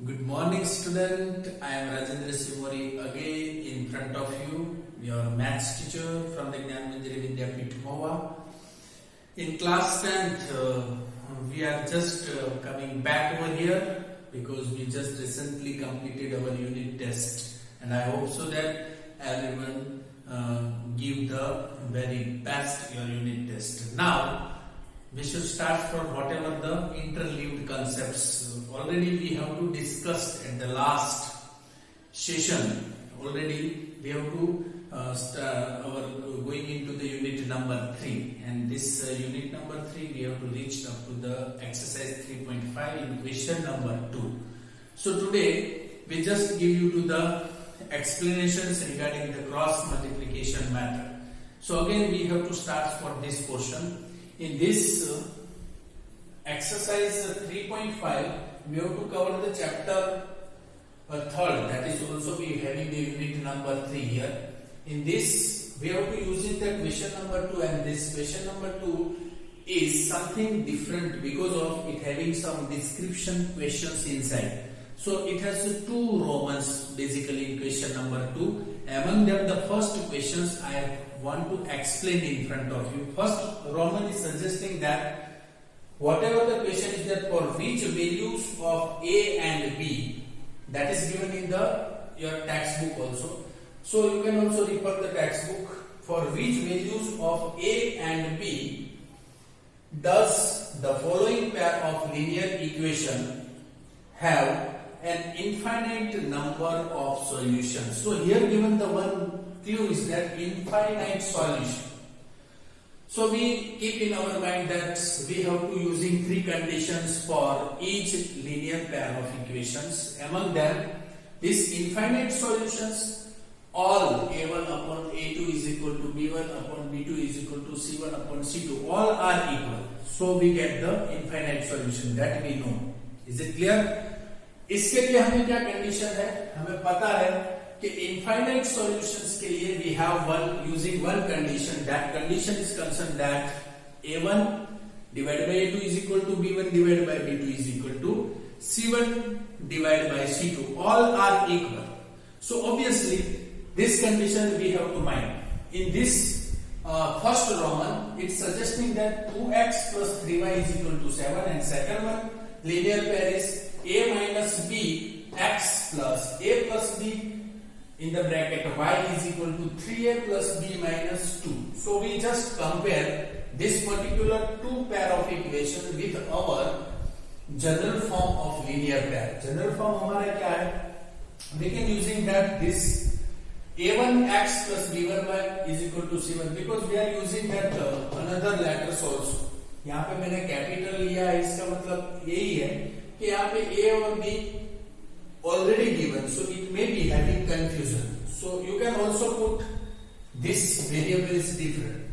Good morning, student. I am Rajendra Simori again in front of you, your maths teacher from the Gyan Manjari Vidyapeeth Mahua. In class 10th, we are just coming back over here because we just recently completed our unit test, and I hope so that everyone give the very best your unit test. Now we should start from whatever the interleaved concepts. Already we have to discuss at the last session. Already we have to start our going into the unit number 3, and this unit number 3 we have to reach up to the exercise 3.5 in question number 2. So today we just give you to the explanations regarding the cross multiplication method. So again we have to start for this portion. In this exercise 3.5, we have to cover the chapter 3rd, that is also we having the unit number 3 here. In this, we have to using the question number 2, and this question number 2 is something different because of it having some description questions inside. So it has two Romans basically in question number 2. Among them, the first questions I want to explain in front of you. First Roman is suggesting that whatever the question is that for which values of A and B, that is given in your textbook also. So you can also refer the textbook. For which values of A and B does the following pair of linear equation have an infinite number of solutions? So here given the one clue is that infinite solution. So we keep in our mind that we have to using three conditions for each linear pair of equations. Among them, these infinite solutions, all A1 upon A2 is equal to B1 upon B2 is equal to C1 upon C2, all are equal. So we get the infinite solution, that we know. Is it clear? इसके लिए हमें क्या condition है? हमें पता है कि infinite solutions के लिए we have using one condition. That condition is concerned that A1 divided by A2 is equal to B1 divided by B2 is equal to C1 divided by C2. All are equal. So obviously this condition we have to mind. In this first Roman, it's suggesting that 2x plus 3y is equal to 7, and second one linear pair is A minus B x plus A plus B in the bracket y is equal to 3a plus b minus 2. So we just compare this particular two pair of equation with our general form of linear pair. General form हमारा क्या है? We can using that this a1x plus b1y is equal to c1 because we are using that another letters also. यहाँ पे मैंने capital लिया है, इसका मतलब यही है कि यहाँ पे a और b already given, so it may be having confusion. So you can also put this variable is different.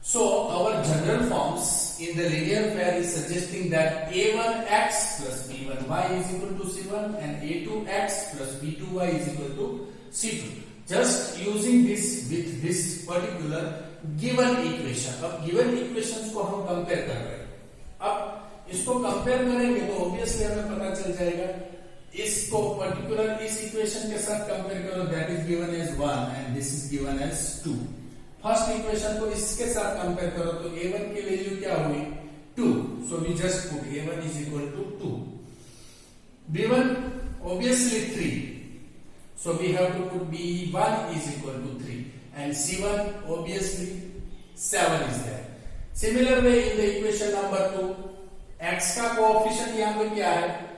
So our general forms in the linear pair is suggesting that a1x plus b1y is equal to c1 and a2x plus b2y is equal to c2. Just using this with this particular given equation. अब given equations को हम compare कर रहे हैं. अब इसको compare करेंगे तो ऑब्वियसली हमें पता चल जाएगा इसको पर्टिकुलर इस इक्वेशन के साथ कंपेयर करो, that is given as 1 and this is given as 2. First equation को इसके साथ कंपेयर करो तो a1 की वैल्यू क्या हुई? 2. So we just put a1 is equal to 2. b1 obviously 3, so we have to put b1 is equal to 3, and c1 obviously 7 is there. Similar way in the equation number 2, x का coefficient यहाँ पे क्या है?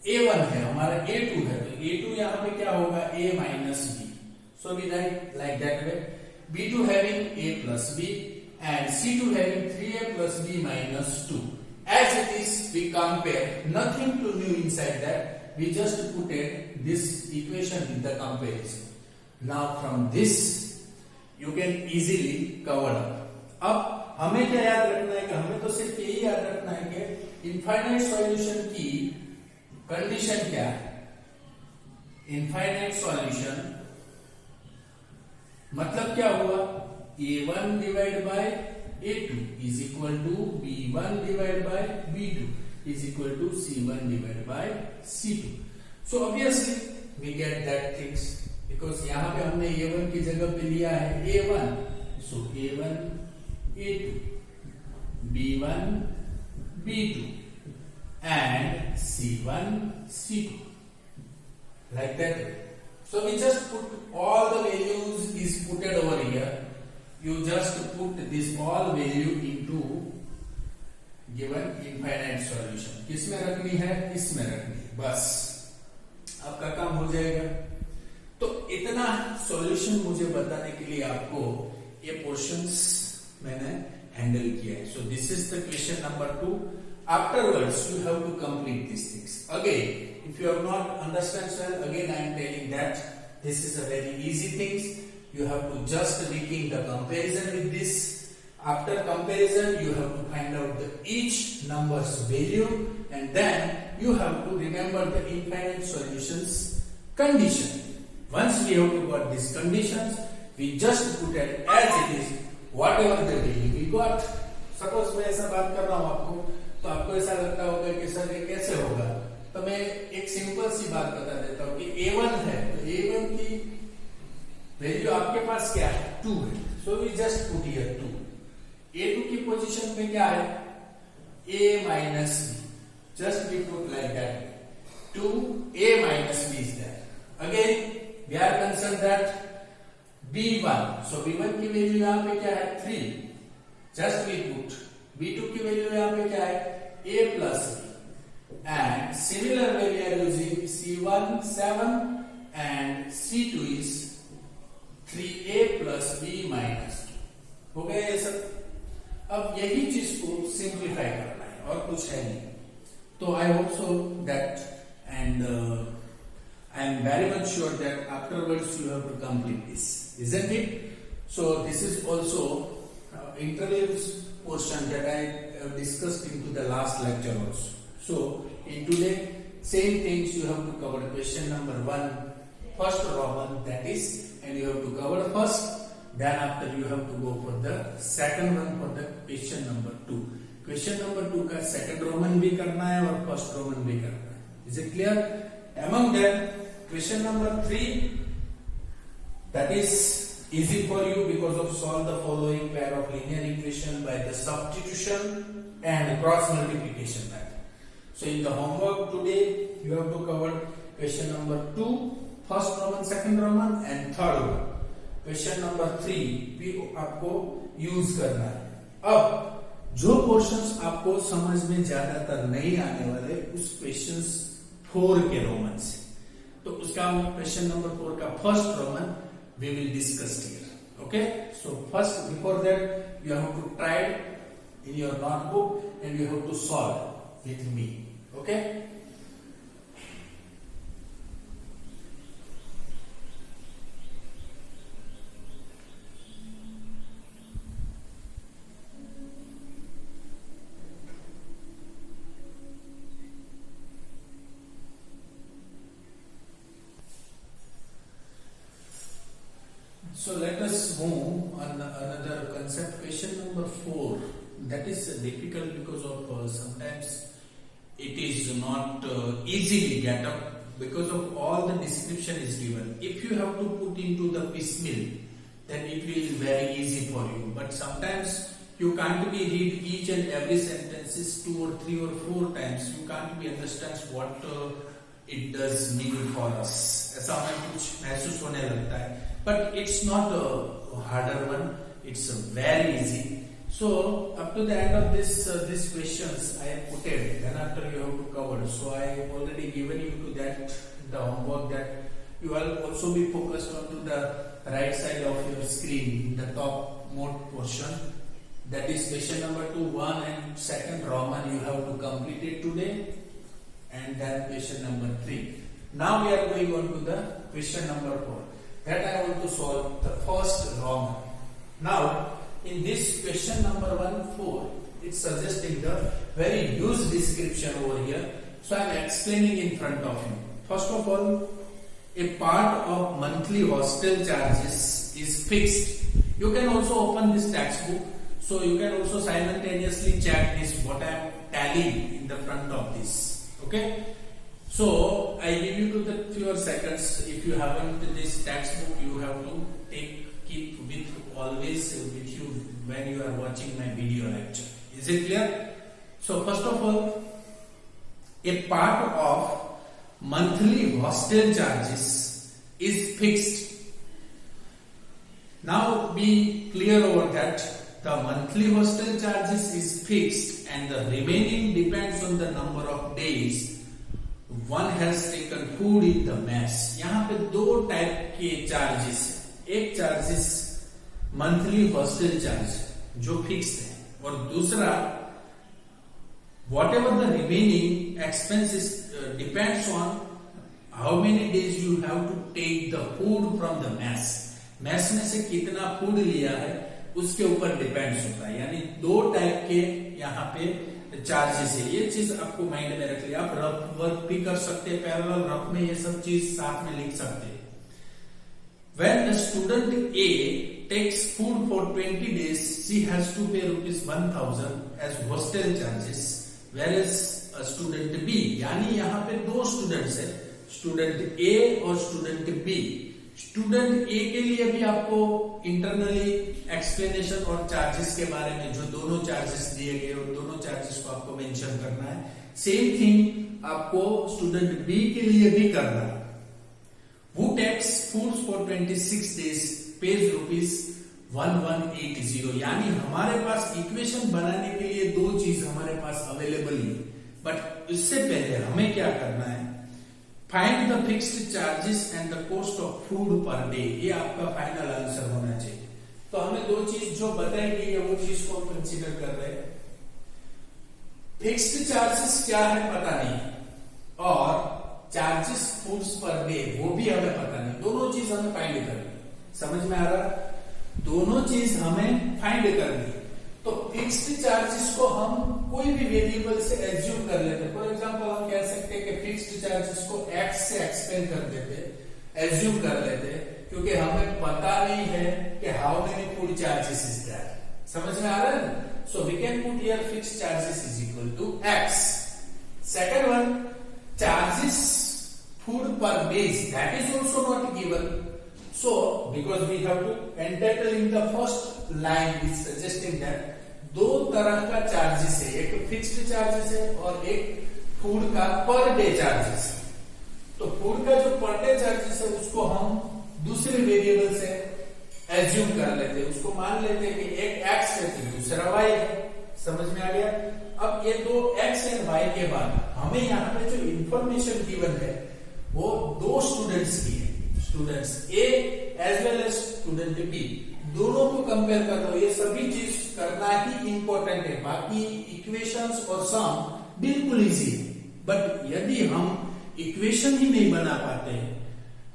A1 है, हमारा A2 है, तो A2 यहाँ पे क्या होगा? A minus B. So we write like that way. B2 having A plus B and C2 having 3A plus B minus 2. As it is, we compare. Nothing to new inside that. We just put this equation in the comparison. Now from this, you can easily cover up. अब हमें क्या याद रखना है कि हमें तो सिर्फ यही याद रखना है कि इनफाइनाइट सॉल्यूशन की कंडीशन क्या है? इनफाइनाइट सॉल्यूशन मतलब क्या हुआ? a1 divide by a2 is equal to b1 divide by b2 is equal to c1 divide by c2. So obviously we get that things because यहाँ पे हमने A1 की जगह पे लिया है A1, so A1 A2, B1 B2 and C1 C2 like that way. So we just put all the values is put over here. You just put this all value into given infinite solution. किसमें रखनी है? इसमें रखनी है, बस आपका काम हो जाएगा. तो इतना सॉल्यूशन मुझे बताने के लिए आपको ये पोर्शंस मैंने हैंडल किया है. सो this is the question number 2. Afterwards you have to complete these things. Again, if you have not understand well, again I am telling that this is a very easy things. You have to just making the comparison with this. After comparison, you have to find out the each number's value, and then you have to remember the infinite solutions condition. Once we have got these conditions, we just put it as it is, whatever the value we got. Suppose मैं ऐसा बात कर रहा हूँ आपको, तो आपको ऐसा लगता होगा कि सर ये कैसे होगा. तो मैं एक सिंपल सी बात बता देता हूँ कि A1 है, तो A1 की वैल्यू आपके पास क्या है? 2 है. So we just put here 2. A2 की पोजीशन पे क्या है? A minus B. Just we put like that. 2 A minus B is there. Again, we are concerned that B1. So B1 की वैल्यू यहाँ पे क्या है? 3. Just we put. B2 की वैल्यू यहाँ पे क्या है? A plus B. And similar way we are using C1 7 and C2 is 3A plus B minus 2. हो गया ये सब. अब यही चीज को सिंप्लीफाई करना है और कुछ है नहीं. तो I hope so that and I am very much sure that afterwards you have to complete this, isn't it? So this is also interviews portion that I discussed into the last lecture also. So in today same things you have to cover question number 1, first Roman, that is, and you have to cover first. Then after you have to go for the second one for the question number 2. Question number 2 का second Roman भी करना है और first Roman भी करना है. Is it clear? Among them, question number 3, that is easy for you because of solve the following pair of linear equation by the substitution and cross multiplication method. So in the homework today you have to cover question number 2, first Roman, second Roman and third one. Question number 3 भी आपको use करना है. अब जो portions आपको समझ में ज्यादातर नहीं आने वाले उस क्वेश्चंस 4 के रोमन से, तो उसका क्वेश्चन नंबर 4 का first roman we will discuss here. Okay, so first before that you have to try in your notebook and you have to solve with me. Okay, so let us move on another concept. Question number 4, that is difficult because of sometimes it is not easily get up because of all the description is given. If you have to put into the piecemeal, then it will be very easy for you, but sometimes you can't be read each and every sentences 2 or 3 or 4 times. You can't be understand what it does mean for us. ऐसा हमें कुछ महसूस होने लगता है, but it's not a harder one, it's very easy. So up to the end of this these questions I have put it, then after you have to cover. So I have already given you to that the homework that you will also be focused on to the right side of your screen in the top mode portion. That is question number 2, 1 and second Roman you have to complete it today, and then question number 3. Now we are going on to the question number 4. That I want to solve the first Roman. Now in this question number 1, 4, it's suggesting the very huge description over here. So I am explaining in front of you. First of all, a part of monthly hostel charges is fixed. You can also open this textbook, so you can also simultaneously check this what I am telling in the front of this. Okay. So I give you to the few seconds. If you haven't this textbook, you have to keep with always with you when you are watching my video lecture. Is it clear? So first of all, a part of monthly hostel charges is fixed. Now be clear over that. The monthly hostel charges is fixed and the remaining depends on the number of days one has taken food in the mess. यहाँ पे दो type के charges है. एक charges monthly hostel charge जो fixed है और दूसरा whatever the remaining expenses depends on how many days you have to take the food from the mess. Mess में से कितना फूड लिया है उसके ऊपर डिपेंड्स होता है. यानी दो टाइप के यहाँ पे चार्जेस है. ये चीज आपको माइंड में रख लिया. आप रफ वर्क भी कर सकते हैं, पैरेलल रफ में ये सब चीज साथ में लिख सकते हैं. When the student A takes food for 20 days, she has to pay ₹1,000 as hostel charges, whereas a student B, यानी यहाँ पे दो स्टूडेंट्स है, स्टूडेंट A और स्टूडेंट B. स्टूडेंट ए के लिए भी आपको इंटरनली एक्सप्लेनेशन और चार्जेस के बारे में जो दोनों चार्जेस दिए गए और दोनों चार्जेस को आपको मेंशन करना है. सेम थिंग आपको स्टूडेंट बी के लिए भी करना है. Who takes food for 26 days pays ₹1180. यानी हमारे पास इक्वेशन बनाने के लिए दो चीज हमारे पास अवेलेबल है. बट इससे पहले हमें क्या करना है? Find the fixed charges and the cost of food per day. ये आपका फाइनल आंसर होना चाहिए. तो हमें दो चीज जो बताई गई है वो चीज को कंसीडर कर रहे हैं. फिक्स्ड चार्जेस क्या है पता नहीं और चार्जेस फूड्स पर डे वो भी हमें पता नहीं. दोनों चीज हमें फाइंड करनी. समझ में आ रहा? दोनों चीज हमें फाइंड करनी. तो फिक्स्ड चार्जेस को हम कोई भी वेरिएबल से एज्यूम कर लेते हैं. फॉर एग्जांपल हम कह सकते हैं कि फिक्स्ड चार्जेस को x से एक्सपेंड कर देते, एज्यूम कर लेते, क्योंकि हमें पता नहीं है कि how many food charges is that. समझ में आ रहा है? So we can put here fixed charges is equal to x. Second one, charges food per days, that is also not given. So, because we have to entitle in the first line is suggesting that दो तरह का charges है. एक fixed charges है और एक food का per day charges है. तो फूड का जो पर डे चार्जेस है उसको हम दूसरे वेरिएबल से एज्यूम कर लेते हैं. उसको मान लेते हैं कि एक x है तो दूसरा y है. समझ में आ गया? अब ये दो x एंड y के बाद हमें यहाँ पे जो इंफॉर्मेशन गिवन है वो दो स्टूडेंट्स की है. Students A as well as student B, दोनों को कंपेयर कर दो. ये सभी चीज करना ही इंपॉर्टेंट है. बाकी इक्वेशंस और सम बिल्कुल इजी है. बट यदि हम इक्वेशन ही नहीं बना पाते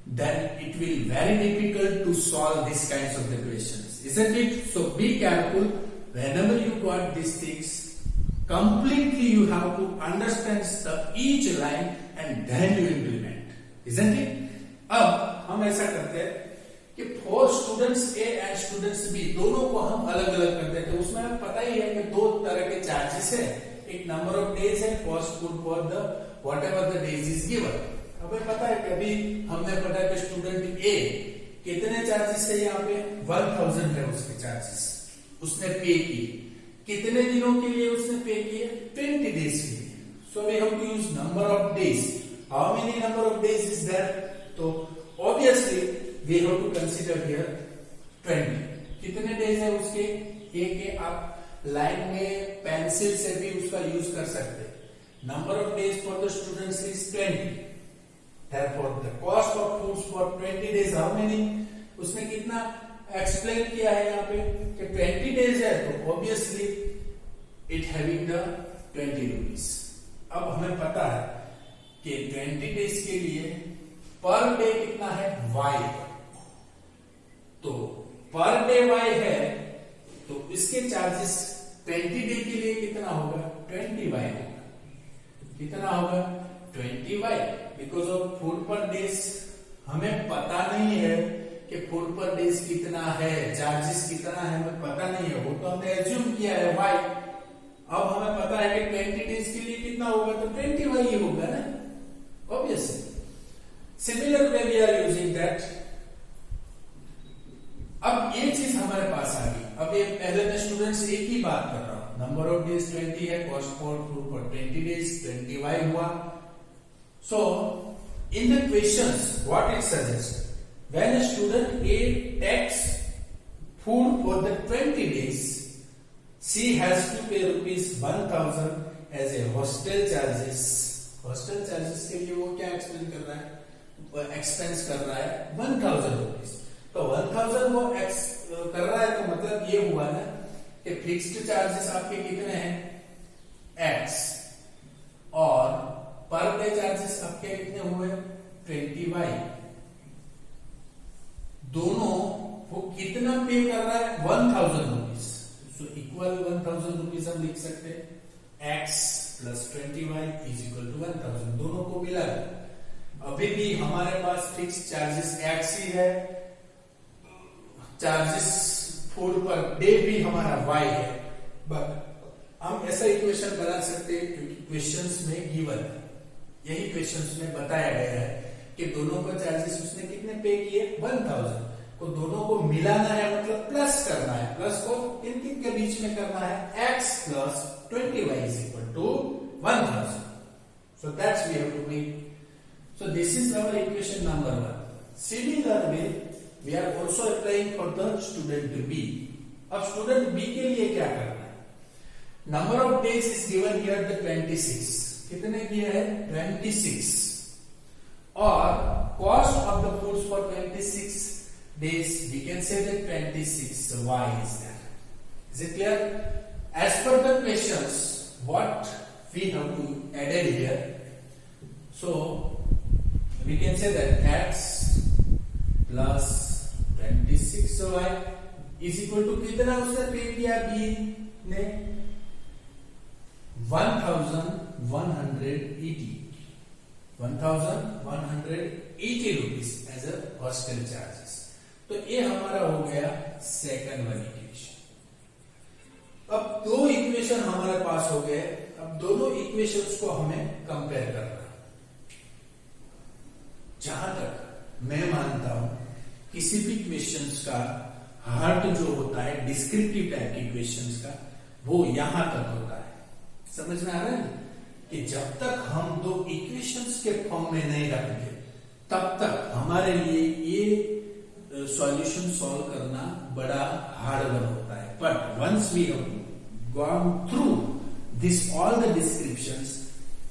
then it will very difficult to solve these kinds of equations, isn't it? So be careful whenever you got these things. Completely you have to understand each line and then you implement, isn't it? अब हम ऐसा करते हैं कि for students A and students B दोनों को हम अलग अलग कर देते हैं. उसमें हमें पता ही है कि दो तरह के चार्जेस है. एक नंबर ऑफ डेज है, cost food for the what ever the days is given. हमें पता है कि अभी हमने पढ़ा कि स्टूडेंट ए कितने चार्जेस है, यहाँ पे 1000 है उसके चार्जेस. उसने पे किए. कितने दिनों के लिए उसने पे किए? 20 डेज के लिए. So we have to use number of days. How many number of days is that? तो obviously we have to consider here 20. कितने डेज है उसके ए के? आप लाइन में पेंसिल से भी उसका यूज कर सकते हैं. Number of days for the students is 20. Therefore, the cost of foods for 20 days how many? उसने कितना एक्सप्लेन किया है यहाँ पे कि 20 डेज है तो obviously it having the 20 rupees. अब हमें पता है कि 20 डेज के लिए पर डे कितना है? y. तो पर डे y है तो इसके चार्जेस 20 डे के लिए कितना होगा? 20y होगा. कितना होगा? 20y. Because of food per days हमें पता नहीं है कि फूड पर डेज कितना है, चार्जेस कितना है हमें पता नहीं है. वो तो हमने एज्यूम किया है y. अब हमें पता है कि 20 डेज के लिए कितना होगा तो 20y ही होगा ना. obviously. Similar way we are using that. अब ये चीज हमारे पास आ गई. अब ये पहले मैं स्टूडेंट्स एक ही बात कर रहा हूं. नंबर ऑफ डेज 20 है, कॉस्ट फॉर 20 डेज 20y हुआ. So in the questions what it suggests, when a student A takes food for the 20 days, she has to pay rupees 1000 as a hostel charges. Hostel charges के लिए वो क्या explain कर रहा है, expense कर रहा है 1000 रुपीज. तो 1000 वो कर रहा है तो मतलब ये हुआ ना कि फिक्स्ड चार्जेस आपके कितने हैं x और पर डे चार्जेस आपके कितने हुए 20y. दोनों वो कितना पे कर रहा है 1000 रुपीज. सो इक्वल 1000 रुपीज हम लिख सकते हैं x plus 20y is equal to 1000. दोनों को मिला. अभी भी हमारे पास फिक्स चार्जेस x ही है, चार्जेस फूड पर डे भी हमारा y है. बट हम ऐसा इक्वेशन बना सकते हैं क्योंकि क्वेश्चंस में गिवन है, यही क्वेश्चंस में बताया गया है कि दोनों का चार्जेस उसने कितने पे किए 1000 को. दोनों को मिलाना है मतलब प्लस करना है. प्लस को किन किन के बीच में करना है x plus 20y is equal to 1000. So that's we have to make. So this is our equation number 1. Similar way we are also applying for the student B. अब student B के लिए क्या करना है? Number of days is given here the 26. कितने किए हैं 26. और cost of the foods for 26 days we can say that 26y is there. Is it clear? As per the questions, what we have to add here, so we can say that x plus 26y is equal to कितना उसने पे किया B ने 1180 rupees as a hostel charges. तो ये हमारा हो गया सेकंड वाली इक्वेशन. अब दो इक्वेशन हमारे पास हो गए. अब दोनों इक्वेशंस को हमें कंपेयर करना है. जहां तक मैं मानता हूं किसी भी क्वेश्चंस का हार्ट जो होता है डिस्क्रिप्टिव टाइप के क्वेश्चंस का वो यहां तक होता है. समझ में आ रहा है कि जब तक हम दो इक्वेशंस के फॉर्म में नहीं रखेंगे तब तक हमारे लिए ये सॉल्यूशन सॉल्व करना बड़ा हार्ड वर्क होता है. But once we have gone through this all the descriptions,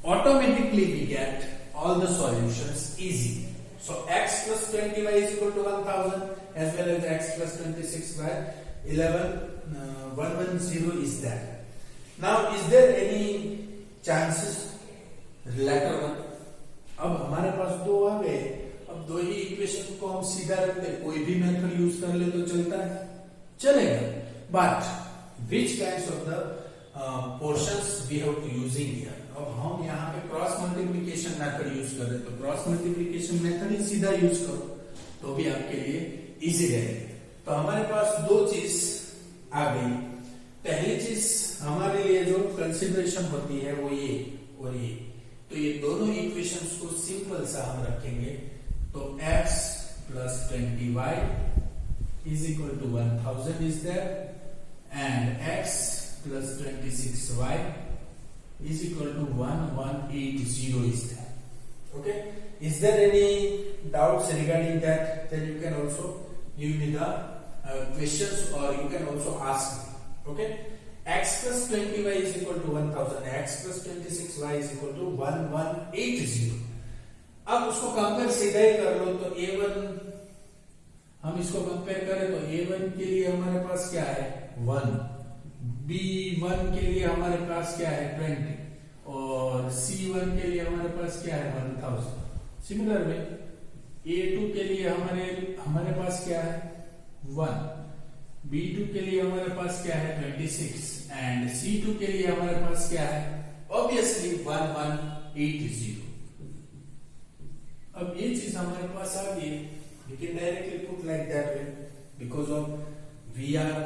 automatically we get all the solutions easy. So x plus 20y is equal to 1000 as well as x plus 26y 110 is that. Now is there any chances later on? अब हमारे पास दो आ गए. अब दो ही equation को हम सीधा रखते, कोई भी मेथड यूज कर ले तो चलता है, चलेगा. But which kinds of the portions we have to using here? अब हम यहाँ पे क्रॉस मल्टीप्लिकेशन मेथड यूज कर रहे हैं तो क्रॉस मल्टीप्लिकेशन मेथड ही सीधा यूज करो तो भी आपके लिए इजी रहेगा. तो हमारे पास दो चीज आ गई. पहली चीज हमारे लिए जो कंसिडरेशन होती है वो ये और ये. तो ये दोनों इक्वेशंस को सिंपल सा हम रखेंगे. तो x plus 20y is equal to 1000 is there and x plus 26y is equal to 1180 is there. Okay, is there any doubts regarding that? Then you can also give me the questions or you can also ask me. Okay, x plus 20y is equal to 1000, x plus 26y is equal to 1180. अब उसको compare सीधा ही कर लो. तो a1 हम इसको compare करें तो a1 के लिए हमारे पास क्या है 1, b1 के लिए हमारे पास क्या है 20 और c1 के लिए हमारे पास क्या है 1000. सिमिलर वे a2 के लिए हमारे पास क्या है 1, b2 के लिए हमारे पास क्या है 26 एंड c2 के लिए हमारे पास क्या है ऑब्वियसली 1180. अब ये चीज हमारे पास आ गई. We can directly put like that way because of we are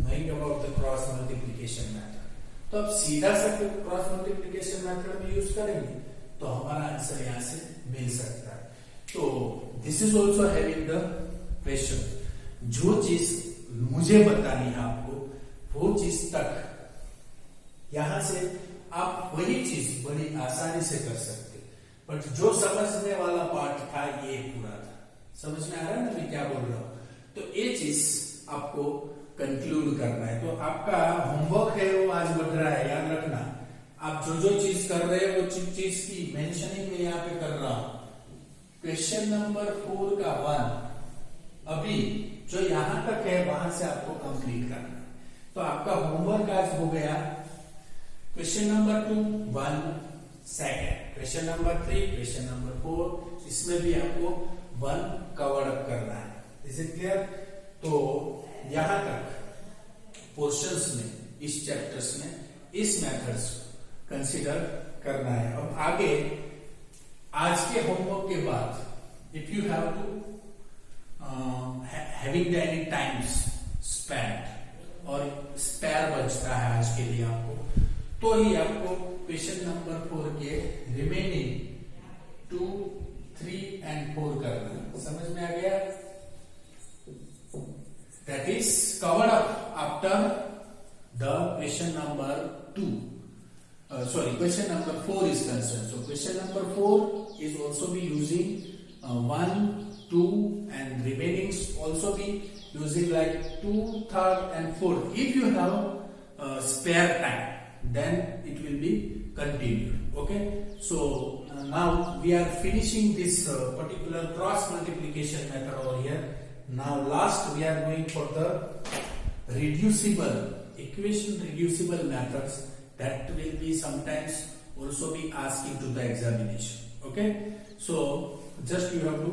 knowing about the cross multiplication method. तो अब सीधा सा क्रॉस मल्टीप्लिकेशन मेथड में यूज करेंगे. तो हमारा आंसर यहाँ से मिल सकता है। तो this is also having the question. जो चीज मुझे बतानी है आपको, वो चीज तक यहां से आप वही चीज बड़ी आसानी से कर सकते, बट जो समझने वाला पार्ट था ये पूरा था। समझ में आ रहा है ना मैं क्या बोल रहा हूं? तो ये चीज आपको कंक्लूड करना है। तो आपका होमवर्क है वो आज बढ़ रहा है, याद रखना। आप जो जो चीज कर रहे हैं वो चीज की मेंशनिंग में यहाँ पे कर रहा हूं। क्वेश्चन नंबर 4 का 1 अभी जो यहां तक है वहां से आपको कंप्लीट करना है। तो आपका होमवर्क आज हो गया question number 2 1 second, question number 3, question number 4, इसमें भी आपको 1 कवर अप करना है। Is it clear? तो यहां तक पोर्शंस में, इस चैप्टर्स में इस मेथड्स को कंसीडर करना है। अब आगे आज के होमवर्क के बाद if you have to having any times spend और स्पेयर बचता है आज के लिए आपको, तो ही आपको क्वेश्चन नंबर 4 के रिमेनिंग 2, 3 एंड 4 करना। समझ में आ गया? That is covered up after the question number 2. Question number 4 is concerned. So question number 4 is also be using 1, 2 and remaining also be using like 2, 3rd and 4th. If you have spare time, then it will be continued. Okay. So now we are finishing this particular cross multiplication method over here. Now last we are going for the equation reducible methods. That will be sometimes also be asked into the examination. Okay, so just you have to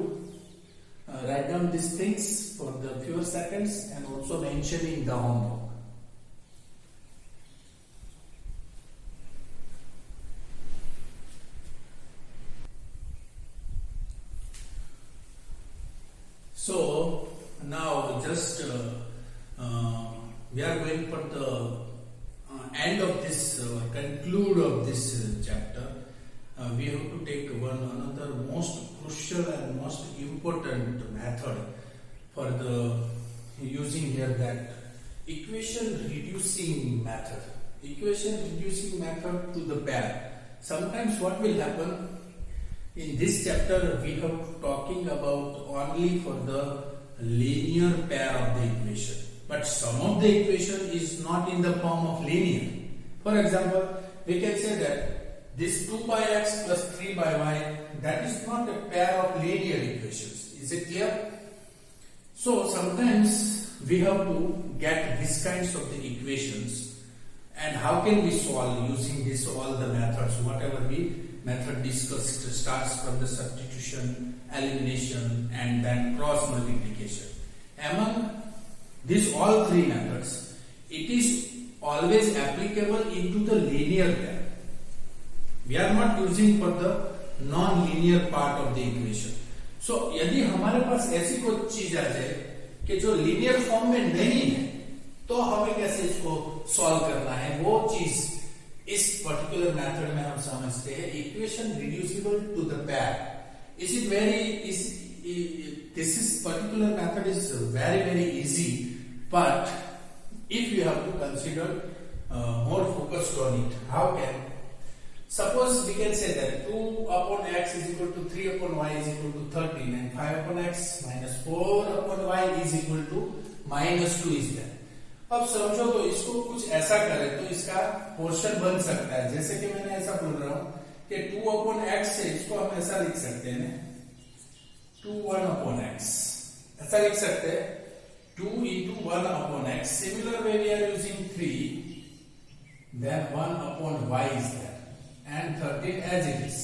write down these things for the few seconds and also mention in the homework. So now just we are going for the end of this conclude of this chapter. We have to take another most crucial and most important method for the using here, that equation reducing method. Equation reducing method to the pair. Sometimes what will happen in this chapter, we have talking about only for the linear pair of the equation. But some of the equation is not in the form of linear. For example, we can say that this 2 by x plus 3 by y, that is not a pair of linear equations. Is it clear? So sometimes we have to get these kinds of the equations, and how can we solve using this all the methods, whatever we method discussed, starts from the substitution, elimination and then cross multiplication. Among these all 3 methods, it is always applicable into the linear pair. We are not using for the non-linear part of the equation. So यदि हमारे पास ऐसी कोई चीज आ जाए कि जो linear form में नहीं है, तो हमें कैसे इसको solve करना है, वो चीज इस particular method में हम समझते हैं equation reducible to the pair. This particular method is very easy. But if you have to consider more focused on it, how can? Suppose we can say that 2 upon x is equal to 3 upon y is equal to 13 and 5 upon x minus 4 upon y is equal to minus 2 is there. अब समझो तो इसको कुछ ऐसा करें तो इसका portion बन सकता है। जैसे कि मैंने ऐसा बोल रहा हूं कि 2 upon x से इसको हम ऐसा लिख सकते हैं 2 1 upon x, ऐसा लिख सकते हैं 2 into 1 upon x. Similar way we are using 3, then 1 upon y is there and 13 as it is.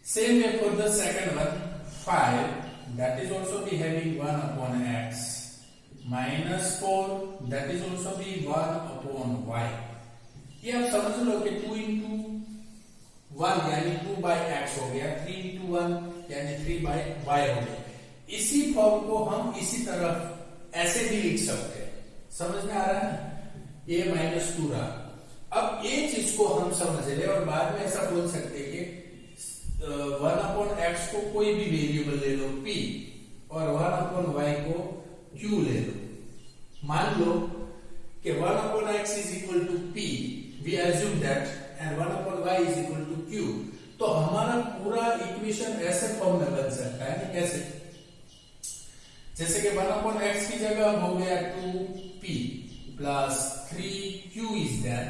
Same way for the second one, 5, that is also be having 1 upon x minus 4, that is also be 1 upon y. ये आप समझ लो कि 2 into 1 यानी 2 by x हो गया, 3 into 1 यानी 3 by y हो गया। इसी फॉर्म को हम इसी तरह ऐसे भी लिख सकते हैं। समझ में आ रहा है ना? a minus 2 रहा, अब ये चीज को हम समझ ले और बाद में ऐसा बोल सकते हैं कि 1/x को कोई भी वेरिएबल ले लो p और 1/y को q ले लो। मान लो कि 1/x is equal to p, we assume that, and 1/y is equal to q, तो हमारा पूरा इक्वेशन ऐसे फॉर्म में बन सकता है। कैसे? जैसे कि 1/x की जगह हो गया 2p plus 3q is there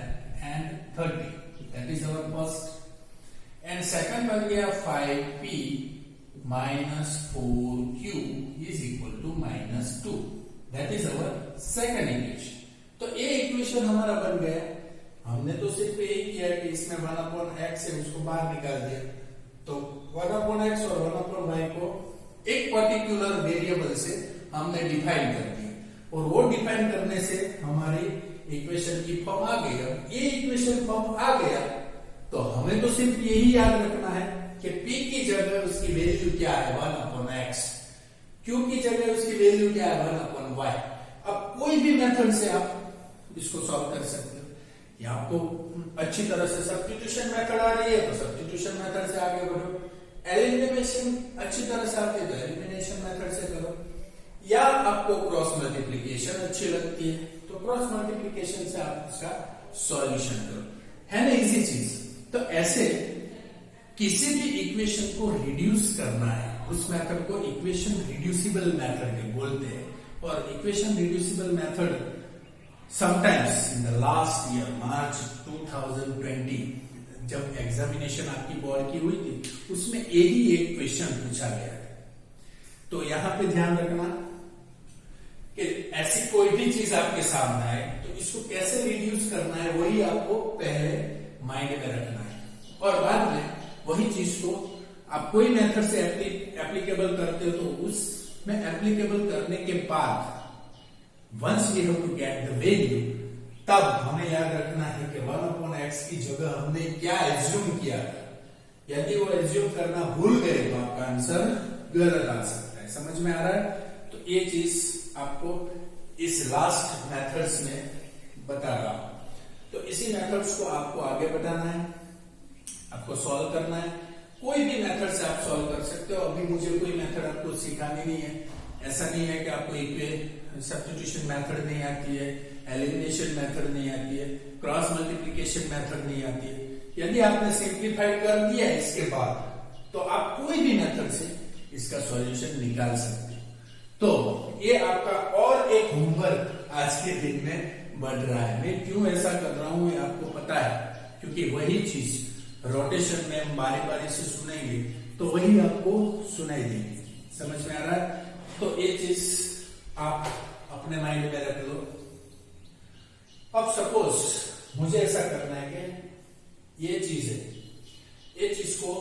and 30, that is our first, and second बन गया 5p minus 4q is equal to minus 2, that is our second equation। तो ये इक्वेशन हमारा बन गया। हमने तो सिर्फ यही किया कि इसमें 1/x है उसको बाहर निकाल दिया, तो 1/x और 1/y को एक पर्टिकुलर वेरिएबल से हमने डिफाइन कर दिया और वो डिफाइन करने से हमारी इक्वेशन की फॉर्म आ गई। अब ये इक्वेशन फॉर्म आ गया तो हमें तो सिर्फ यही याद रखना है कि p की जगह उसकी वैल्यू क्या है 1/x, q की जगह उसकी वैल्यू क्या है 1/y। अब कोई भी मेथड से आप इसको सॉल्व कर सकते हो, या आपको अच्छी तरह से सब्स्टिट्यूशन मेथड आ रही है तो सब्स्टिट्यूशन मेथड से आगे बढ़ो, एलिमिनेशन अच्छी तरह से आती है तो एलिमिनेशन मेथड से करो, या आपको क्रॉस मल्टीप्लिकेशन अच्छी लगती है तो क्रॉस मल्टीप्लिकेशन से आप इसका सॉल्यूशन करो, है ना, इजी चीज। तो ऐसे किसी भी इक्वेशन को रिड्यूस करना है, उस मेथड को इक्वेशन रिड्यूसिबल मेथड बोलते हैं। और equation reducible method sometimes in the last year March 2020 जब एग्जामिनेशन आपकी बोर्ड की हुई थी उसमें यही एक क्वेश्चन पूछा गया है। तो यहां पे ध्यान रखना कि ऐसी कोई भी चीज आपके सामने आए तो इसको कैसे रिड्यूस करना है वही आपको पहले माइंड में रखना है, और बाद में वही चीज को आप कोई मेथड से एप्लीकेबल करते हो तो उसमें एप्लीकेबल करने के बाद once we have to get the value, तब हमें याद रखना है कि 1/x की जगह हमने क्या एज्यूम किया था। यदि वो एज्यूम करना भूल गए तो आपका आंसर गलत आ सकता है। समझ में आ रहा है? तो ये चीज आपको इस लास्ट मेथड्स में बता रहा हूं। तो इसी मेथड्स को आपको आगे बढ़ाना है, आपको सॉल्व करना है। कोई भी मेथड से आप सॉल्व कर सकते हो। अभी मुझे कोई मेथड आपको सिखानी नहीं है, ऐसा नहीं है कि आपको सब्स्टिट्यूशन मेथड नहीं आती है, एलिमिनेशन मेथड नहीं आती है, क्रॉस मल्टीप्लिकेशन मेथड नहीं आती है। यदि आपने सिंप्लीफाई कर दिया इसके बाद तो आप कोई भी मेथड से इसका सॉल्यूशन निकाल सकते हो। तो ये आपका और एक होमवर्क आज के दिन में बढ़ रहा है। मैं क्यों ऐसा कर रहा हूं ये आपको पता है, क्योंकि वही चीज रोटेशन में हम बारी बारी से सुनेंगे तो वही आपको सुनाई देगी। समझ में आ रहा है? तो ये चीज आप अपने माइंड में रख लो। अब सपोज मुझे ऐसा करना है कि ये चीज है, ये चीज को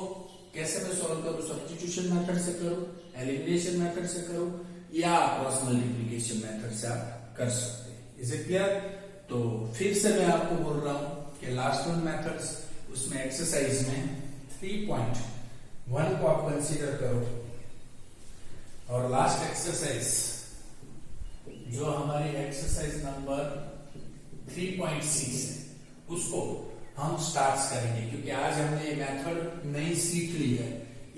कैसे मैं सॉल्व करूं? सब्स्टिट्यूशन मेथड से करूं, एलिमिनेशन मेथड से करूं, या क्रॉस मल्टीप्लिकेशन मेथड से आप कर सकते हैं। Is it clear? तो फिर से मैं आपको बोल रहा हूं कि लास्ट वन मेथड्स, उसमें एक्सरसाइज में 3.1 को आप कंसीडर करो, और लास्ट एक्सरसाइज जो हमारी एक्सरसाइज नंबर 3.6 है उसको हम स्टार्ट करेंगे, क्योंकि आज हमने ये मेथड नहीं सीख ली है।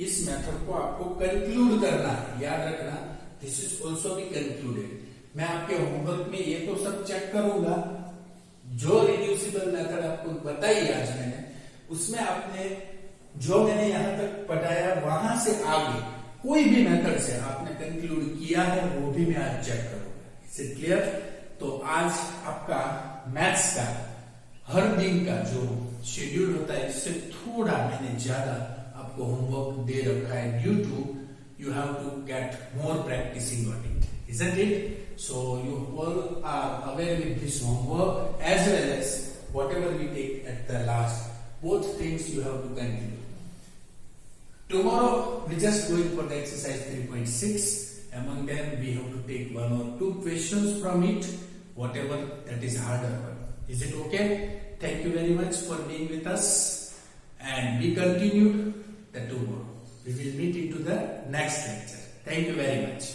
इस मेथड को आपको कंक्लूड करना है, याद रखना, this is also be concluded. मैं आपके होमवर्क में ये तो सब चेक करूंगा, जो रिड्यूसिबल मेथड आपको बताई आज मैंने, उसमें आपने जो मैंने यहां तक पढ़ाया वहां से आगे कोई भी मेथड से आपने कंक्लूड किया है वो भी मैं आज चेक करूंगा। Is it clear? तो आज आपका मैथ्स का हर दिन का जो शेड्यूल होता है इससे थोड़ा मैंने ज्यादा आपको होमवर्क दे रखा है, due to you have to get more practicing on it, isn't it? So you all are aware with this homework as well as whatever we take at the last. Both things you have to continue. Tomorrow we just going for the exercise 3.6. Among them we have to take 1 or 2 questions from it, whatever that is harder one. Is it okay? Thank you very much for being with us, and we continue the tomorrow. We will meet into the next lecture. Thank you very much.